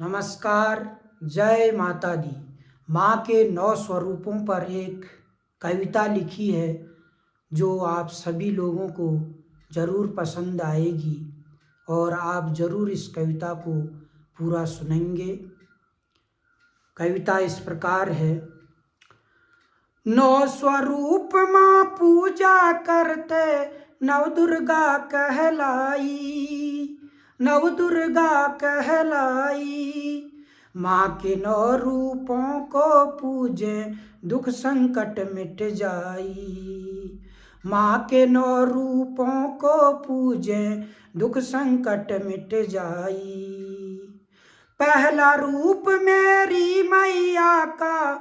नमस्कार। जय माता दी। माँ के 9 स्वरूपों पर एक कविता लिखी है जो आप सभी लोगों को ज़रूर पसंद आएगी और आप ज़रूर इस कविता को पूरा सुनेंगे। कविता इस प्रकार है। 9 स्वरूप माँ पूजा करते नव दुर्गा कहलाई, नव दुर्गा कहलाई। माँ के 9 रूपों को पूजे दुख संकट मिट जाई, माँ के 9 रूपों को पूजे दुख संकट मिट जाई। पहला रूप मेरी मैया का,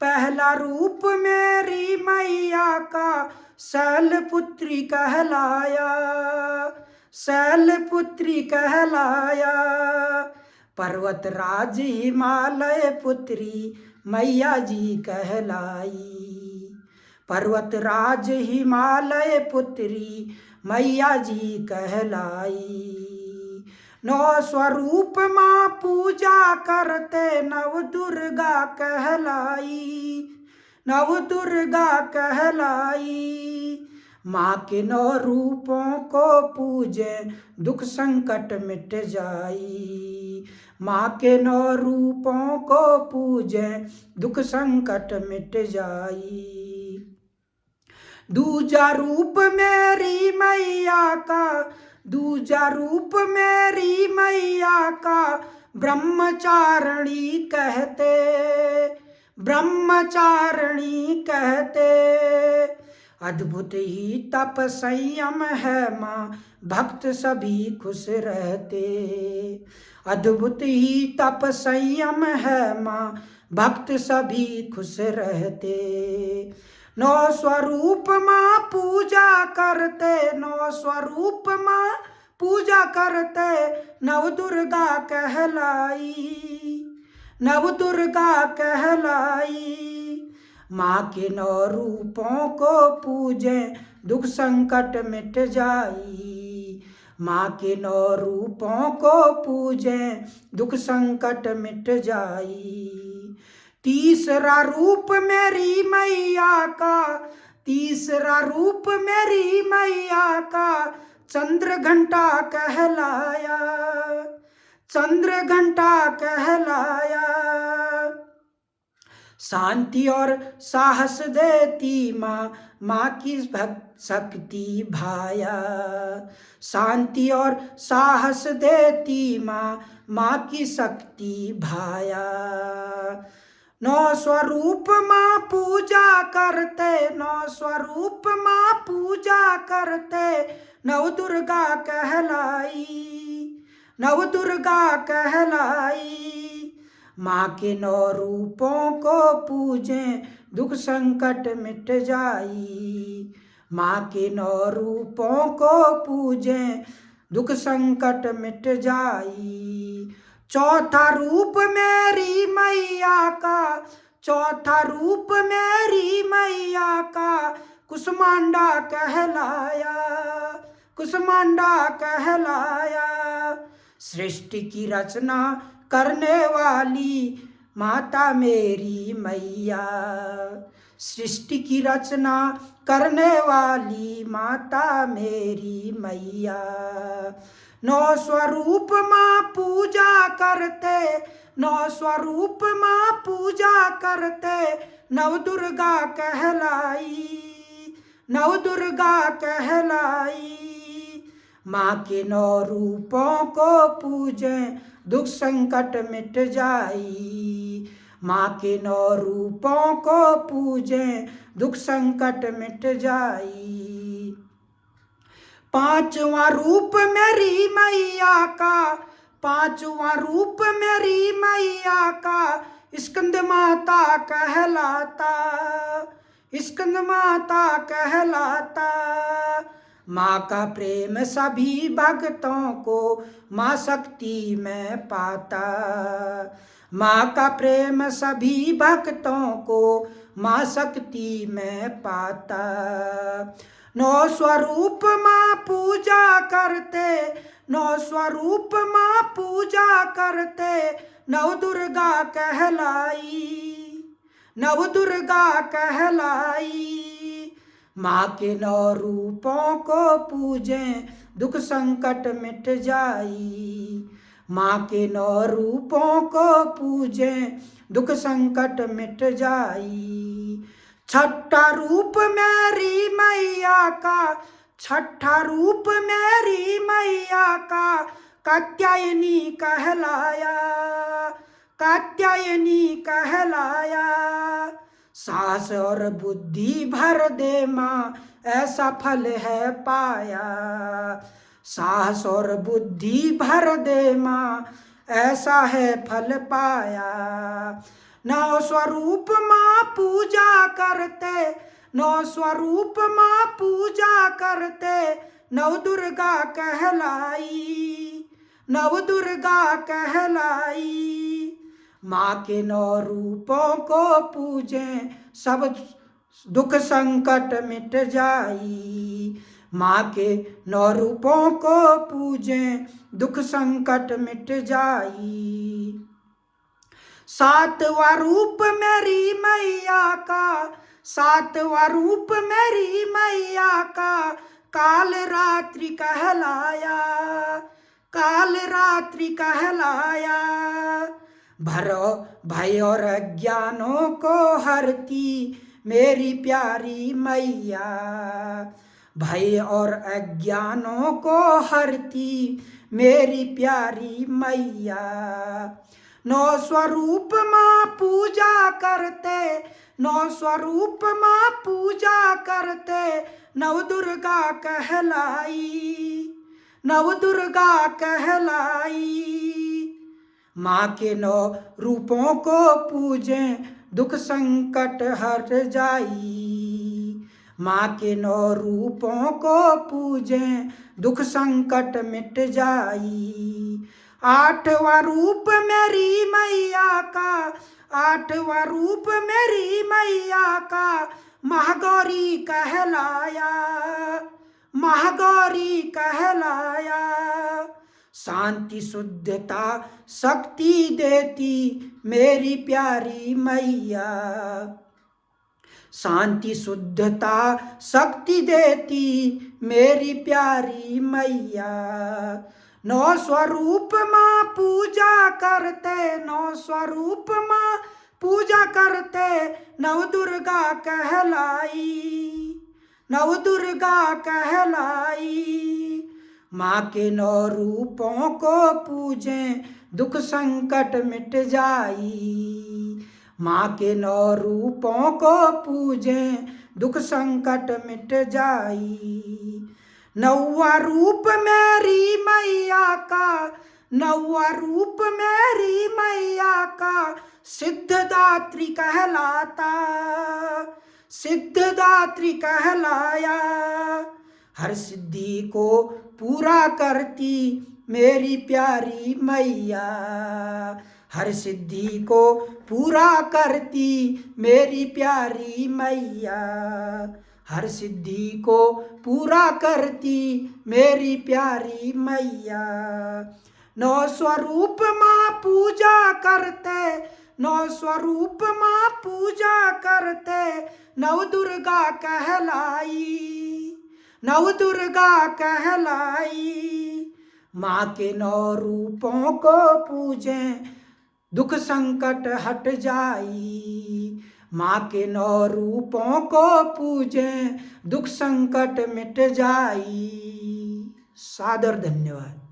पहला रूप मेरी मैया का शैलपुत्री कहलाया, शैलपुत्री कहलाया। पर्वत राज हिमालय पुत्री मैया जी कहलाई, पर्वत राज हिमालय पुत्री मैया जी कहलाई। 9 स्वरूप माँ पूजा करते नव दुर्गा कहलाई, नव दुर्गा कहलाई। माँ के 9 रूपों को पूजे दुख संकट मिट जाई, माँ के 9 रूपों को पूजे दुख संकट मिट जाई। दूजा रूप मेरी मैया का, दूजा रूप मेरी मैया का ब्रह्मचारिणी कहते, ब्रह्मचारिणी कहते। अद्भुत ही तप संयम है माँ भक्त सभी खुश रहते, अद्भुत ही तप संयम है माँ भक्त सभी खुश रहते। 9 स्वरूप माँ पूजा करते, 9 स्वरूप माँ पूजा करते नव दुर्गा कहलाई, नव दुर्गा कहलाई। माँ के 9 रूपों को पूजे दुख संकट मिट जाई, माँ के 9 रूपों को पूजे दुख संकट मिट जाई। तीसरा रूप मेरी मैया का, तीसरा रूप मेरी मैया का चंद्र घंटा कहलाया, चंद्र घंटा कहलाया। शांति और साहस देती माँ, माँ की भक्त शक्ति भाया, शांति और साहस देती माँ, माँ की शक्ति भाया। 9 स्वरूप माँ पूजा करते, 9 स्वरूप माँ पूजा करते नव दुर्गा कहलाई, नव दुर्गा कहलाई। माँ के 9 रूपों को पूजे दुख संकट मिट जाई, माँ के 9 रूपों को पूजे दुख संकट मिट जाई। चौथा रूप मेरी मैया का, चौथा रूप मेरी मैया का कुसमांडा कहलाया, कुसमांडा कहलाया। सृष्टि की रचना करने वाली माता मेरी मैया, सृष्टि की रचना करने वाली माता मेरी मैया। 9 स्वरूप माँ पूजा करते, 9 स्वरूप माँ पूजा करते नव दुर्गा कहलाई, नव दुर्गा कहलाई। माँ के 9 रूपों को पूजे दुख संकट मिट जाई, माँ के 9 रूपों को पूजे दुख संकट मिट जाई। 5वां रूप मेरी मैया का, 5वां रूप मेरी मैया का स्कंद माता कहलाता, स्कंद माता कहलाता। माँ का प्रेम सभी भक्तों को माँ शक्ति में पाता, माँ का प्रेम सभी भक्तों को माँ शक्ति में पाता। 9 स्वरूप माँ पूजा करते, 9 स्वरूप माँ पूजा करते नव दुर्गा कहलाई, नव दुर्गा कहलाई। माँ के 9 रूपों को पूजें दुख संकट मिट जाई, माँ के 9 रूपों को पूजें दुख संकट मिट जाई। छठा रूप मेरी मैया का, छठा रूप मेरी मैया का कात्यायनी कहलाया, कात्यायनी कहलाया। साहस और बुद्धि भर दे माँ ऐसा फल है पाया, साहस और बुद्धि भर दे माँ ऐसा है फल पाया। 9 स्वरूप माँ पूजा करते, 9 स्वरूप माँ पूजा करते नव दुर्गा कहलाई, नव दुर्गा कहलाई। माँ के 9 रूपों को पूजें सब दुख संकट मिट जाई, माँ के 9 रूपों को पूजें दुख संकट मिट जाई। 7वां रूप मेरी मैया का, 7वां रूप मेरी मैया का काल रात्रि कहलाया, काल रात्रि कहलाया। भरो भय और अज्ञानों को हरती मेरी प्यारी मैया, भय और अज्ञानों को हरती मेरी प्यारी मैया। 9 स्वरूप माँ पूजा करते, 9 स्वरूप माँ पूजा करते नव दुर्गा कहलाई, नव दुर्गा कहलाई। माँ के 9 रूपों को पूजें दुख संकट हट जाई, माँ के 9 रूपों को पूजें दुख संकट मिट जाई। 8वां रूप मेरी मैया का, 8वां रूप मेरी मैया का महागौरी कहलाया, महागौरी कहलाया। शांति शुद्धता शक्ति देती मेरी प्यारी मैया, शांति शुद्धता शक्ति देती मेरी प्यारी मैया। 9 स्वरूप माँ पूजा करते, 9 स्वरूप माँ पूजा करते नव दुर्गा कहलाई, नव दुर्गा कहलाई। माँ के 9 रूपों को पूजें दुख संकट मिट जाई, माँ के 9 रूपों को पूजें दुख संकट मिट जाई। 9वां रूप मेरी मैया का, 9वां रूप मेरी मैया का सिद्धदात्री कहलाता, सिद्धदात्री कहलाया। हर सिद्धि को पूरा करती मेरी प्यारी मैया, हर सिद्धि को पूरा करती मेरी प्यारी मैया, हर सिद्धि को पूरा करती मेरी प्यारी मैया। 9 स्वरूप माँ पूजा करते, 9 स्वरूप माँ पूजा करते नव दुर्गा कहलाई, नव दुर्गा कहलाई। माँ के 9 रूपों को पूजें दुख संकट हट जाई, माँ के 9 रूपों को पूजें दुख संकट मिट जाई। सादर धन्यवाद।